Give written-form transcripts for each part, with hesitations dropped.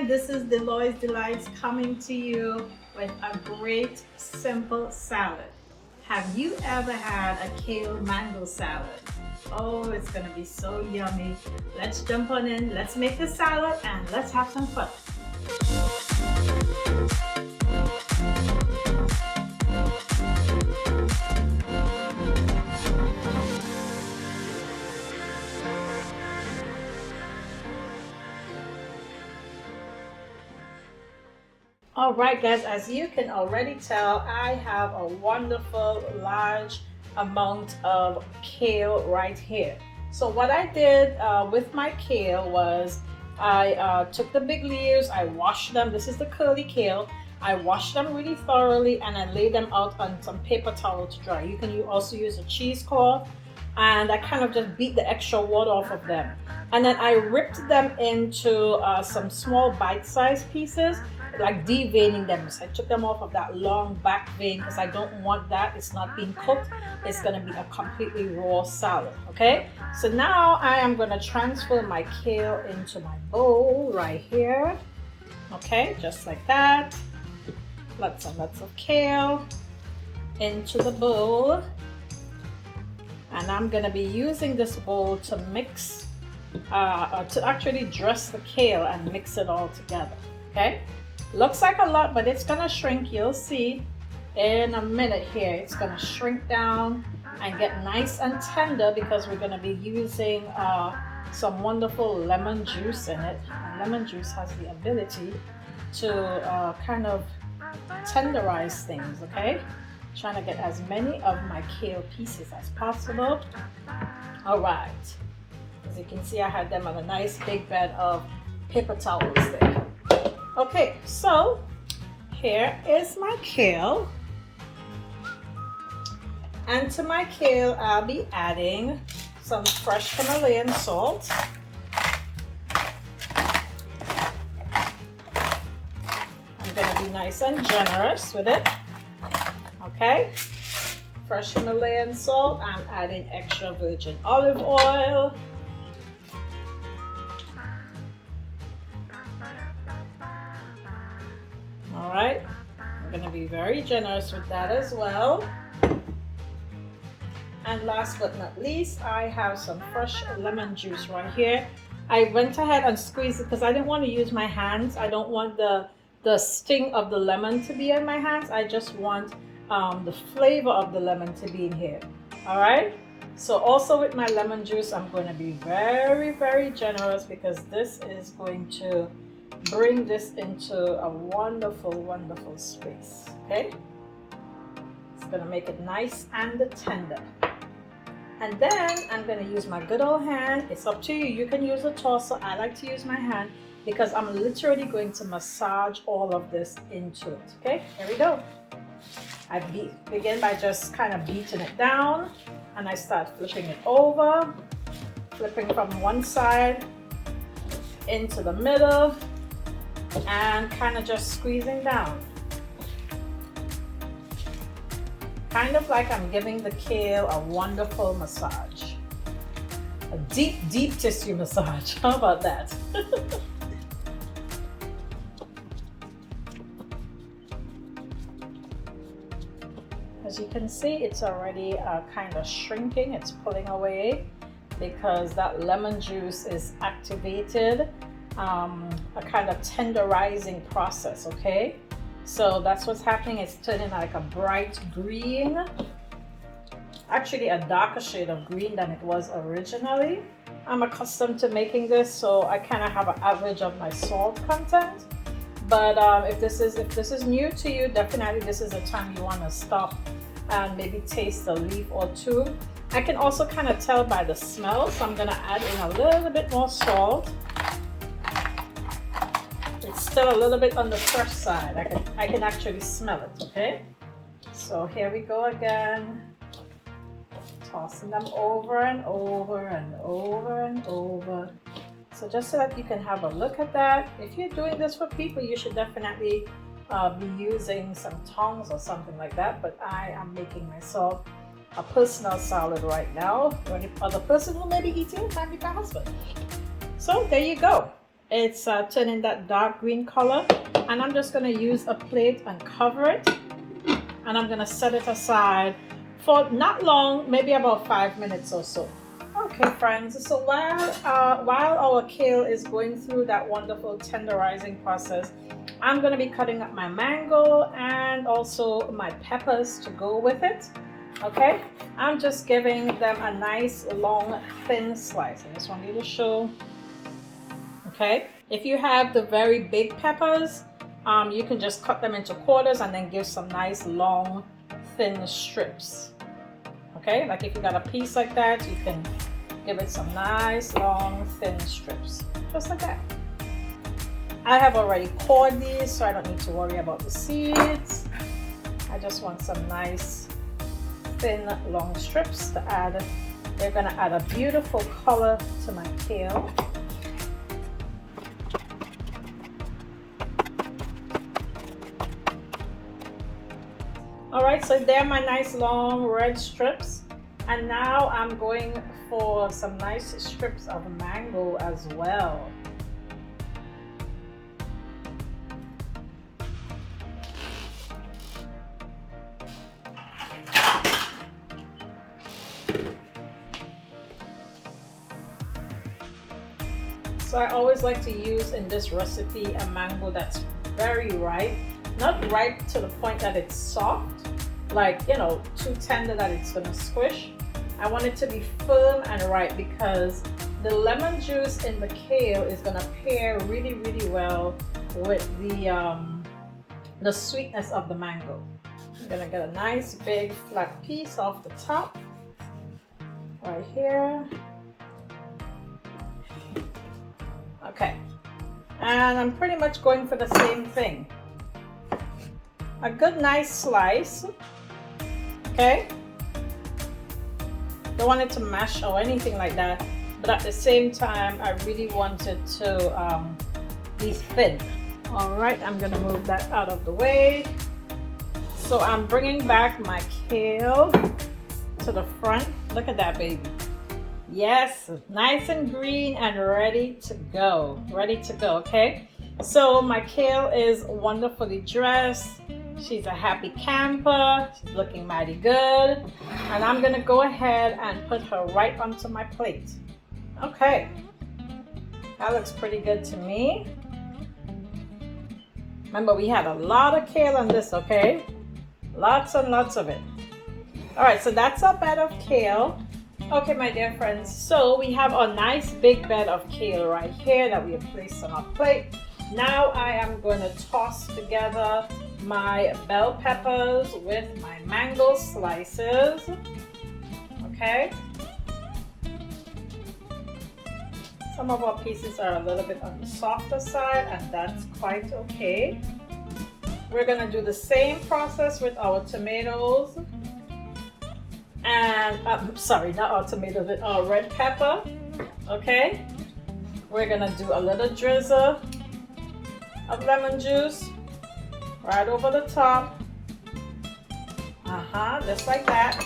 this is Deloy's Delights coming to you with a great simple salad. Have you ever had a kale mango salad? Oh, it's gonna be so yummy. Let's jump on in, let's make the salad and let's have some fun. All right, guys, as you can already tell, I have a wonderful large amount of kale right here. So what I did with my kale was I took the big leaves, I washed them. This is the curly kale. I washed them really thoroughly and I laid them out on some paper towel to dry. You can also use a cheesecloth, and I kind of just beat the extra water off of them. And then I ripped them into some small bite-sized pieces, like deveining them. So I took them off of that long back vein because I don't want that. It's not being cooked. It's going to be a completely raw salad. Okay, so now I am going to transfer my kale into my bowl right here. Okay, just like that. Lots and lots of kale into the bowl. And I'm going to be using this bowl to mix, to actually dress the kale and mix it all together. Okay, looks like a lot, but it's going to shrink. You'll see in a minute here. It's going to shrink down and get nice and tender because we're going to be using some wonderful lemon juice in it. And lemon juice has the ability to kind of tenderize things. Okay, trying to get as many of my kale pieces as possible. All right, as you can see, I had them on a nice big bed of paper towels there. Okay, so here is my kale, and to my kale I'll be adding some fresh Himalayan salt. I'm going to be nice and generous with it. Okay, fresh Himalayan salt. I'm adding extra virgin olive oil. All right, I'm going to be very generous with that as well. And last but not least, I have some fresh lemon juice right here. I went ahead and squeezed it because I didn't want to use my hands. I don't want the sting of the lemon to be in my hands. I just want the flavor of the lemon to be in here. All right, so also with my lemon juice, I'm going to be very, very generous because this is going to bring this into a wonderful, wonderful space. Okay, it's going to make it nice and tender. And then I'm going to use my good old hand. It's up to you. You can use a tosser. I like to use my hand because I'm literally going to massage all of this into it. Okay, here we go. I begin by just kind of beating it down, and I start flipping it over, flipping from one side into the middle, and kind of just squeezing down. Kind of like I'm giving the kale a wonderful massage. A deep, deep tissue massage. How about that? As you can see, it's already kind of shrinking. It's pulling away because that lemon juice is activated, a kind of tenderizing process. Okay, so that's what's happening. It's turning like a bright green, actually a darker shade of green than it was originally. I'm accustomed to making this, so I kind of have an average of my salt content. But if this is new to you, definitely this is a time you want to stop and maybe taste a leaf or two. I can also kind of tell by the smell, so I'm going to add in a little bit more salt. It's still a little bit on the fresh side. I can actually smell it. Okay, so here we go again, tossing them over and over and over and over. So just so that you can have a look at that. If you're doing this for people, you should definitely be using some tongs or something like that. But I am making myself a personal salad right now for the other person who may be eating time with my husband. So there you go. It's turning that dark green color, and I'm just going to use a plate and cover it, and I'm going to set it aside for not long, maybe about 5 minutes or so. Okay friends, so while our kale is going through that wonderful tenderizing process, I'm going to be cutting up my mango and also my peppers to go with it. Okay, I'm just giving them a nice long thin slice. I just want you to show. Okay, if you have the very big peppers, you can just cut them into quarters and then give some nice long thin strips. Okay, like if you got a piece like that, you can give it some nice long thin strips, just like that. I have already cored these, so I don't need to worry about the seeds. I just want some nice thin long strips to add. They're going to add a beautiful color to my kale. Alright, so they're my nice long red strips, and now I'm going for some nice strips of mango as well. So I always like to use in this recipe a mango that's very ripe, not ripe to the point that it's soft, like, you know, too tender that it's gonna squish. I want it to be firm and ripe because the lemon juice in the kale is gonna pair really, really well with the sweetness of the mango. I'm gonna get a nice big flat piece off the top, right here. Okay, and I'm pretty much going for the same thing. A good nice slice, okay? Don't want it to mash or anything like that, but at the same time, I really want it to be thin. All right, I'm gonna move that out of the way. So I'm bringing back my kale to the front. Look at that baby. Yes, nice and green and ready to go. Ready to go, okay? So my kale is wonderfully dressed. She's a happy camper. She's looking mighty good. And I'm gonna go ahead and put her right onto my plate. Okay, that looks pretty good to me. Remember, we had a lot of kale on this, okay? Lots and lots of it. All right, so that's our bed of kale. Okay, my dear friends, so we have a nice big bed of kale right here that we have placed on our plate. Now I am going to toss together my bell peppers with my mango slices. Okay. Some of our pieces are a little bit on the softer side, and that's quite okay. We're going to do the same process with our tomatoes. And sorry, not our tomatoes, but our red pepper. Okay, we're gonna do a little drizzle of lemon juice right over the top. Just like that.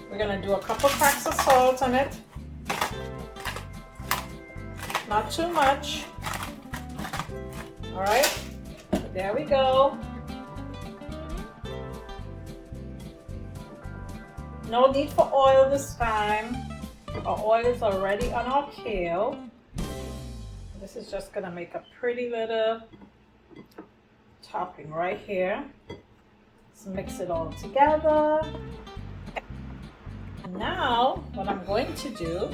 We're gonna do a couple cracks of salt on it, not too much. All right, there we go. No need for oil this time. Our oil is already on our kale. This is just gonna make a pretty little topping right here. Let's mix it all together. And now, what I'm going to do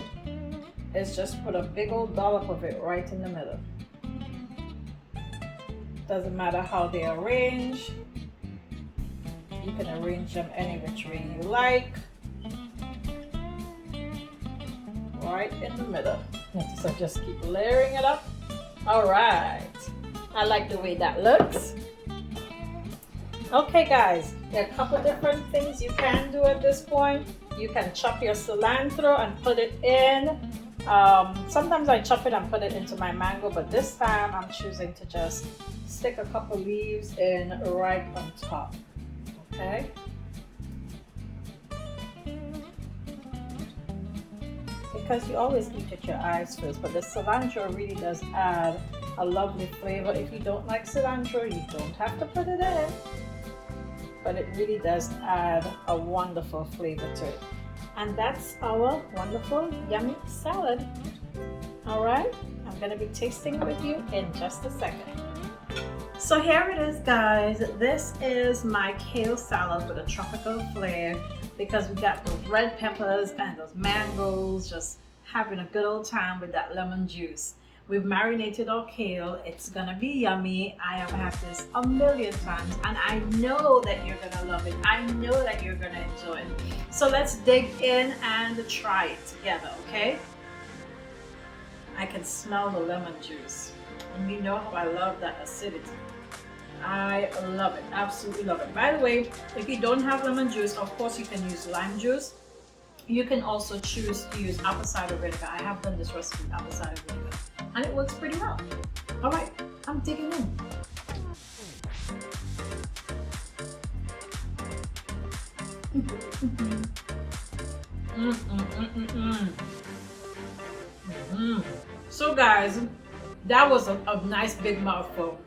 is just put a big old dollop of it right in the middle. Doesn't matter how they arrange. You can arrange them any which way you like. Right in the middle. So just keep layering it up. All right. I like the way that looks. Okay guys, there are a couple different things you can do at this point. You can chop your cilantro and put it in. Sometimes I chop it and put it into my mango, but this time I'm choosing to just stick a couple leaves in right on top. Okay. Because you always eat with your eyes first, but the cilantro really does add a lovely flavor. If you don't like cilantro, you don't have to put it in, but it really does add a wonderful flavor to it. And that's our wonderful, yummy salad. All right, I'm gonna be tasting it with you in just a second. So here it is, guys. This is my kale salad with a tropical flair because we got those red peppers and those mangoes, just having a good old time with that lemon juice. We've marinated our kale. It's gonna be yummy. I have had this a million times and I know that you're gonna love it. I know that you're gonna enjoy it. So let's dig in and try it together, okay? I can smell the lemon juice. And you know how I love that acidity. I love it, absolutely love it. By the way, if you don't have lemon juice, of course you can use lime juice. You can also choose to use apple cider vinegar. I have done this recipe with apple cider vinegar and it works pretty well. All right, I'm digging in. So guys, that was a nice big mouthful.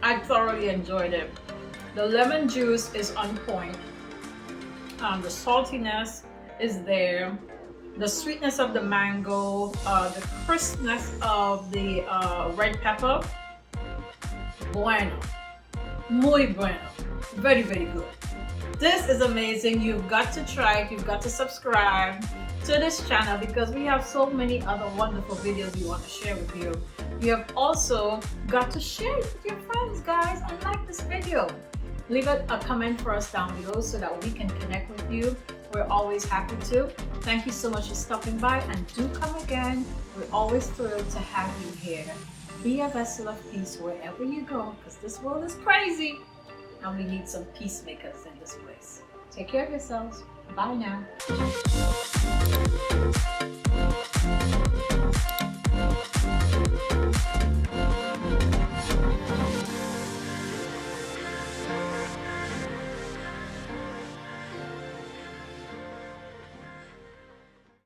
I thoroughly enjoyed it. The lemon juice is on point. The saltiness is there. The sweetness of the mango, the crispness of the red pepper. Bueno. Muy bueno. Very, very good. This is amazing. You've got to try it. You've got to subscribe to this channel because we have so many other wonderful videos we want to share with you. You have also got to share it with your friends, guys, and like this video. Leave a comment for us down below so that we can connect with you. We're always happy to. Thank you so much for stopping by and do come again. We're always thrilled to have you here. Be a vessel of peace wherever you go because this world is crazy and we need some peacemakers in this place. Take care of yourselves. Bye now.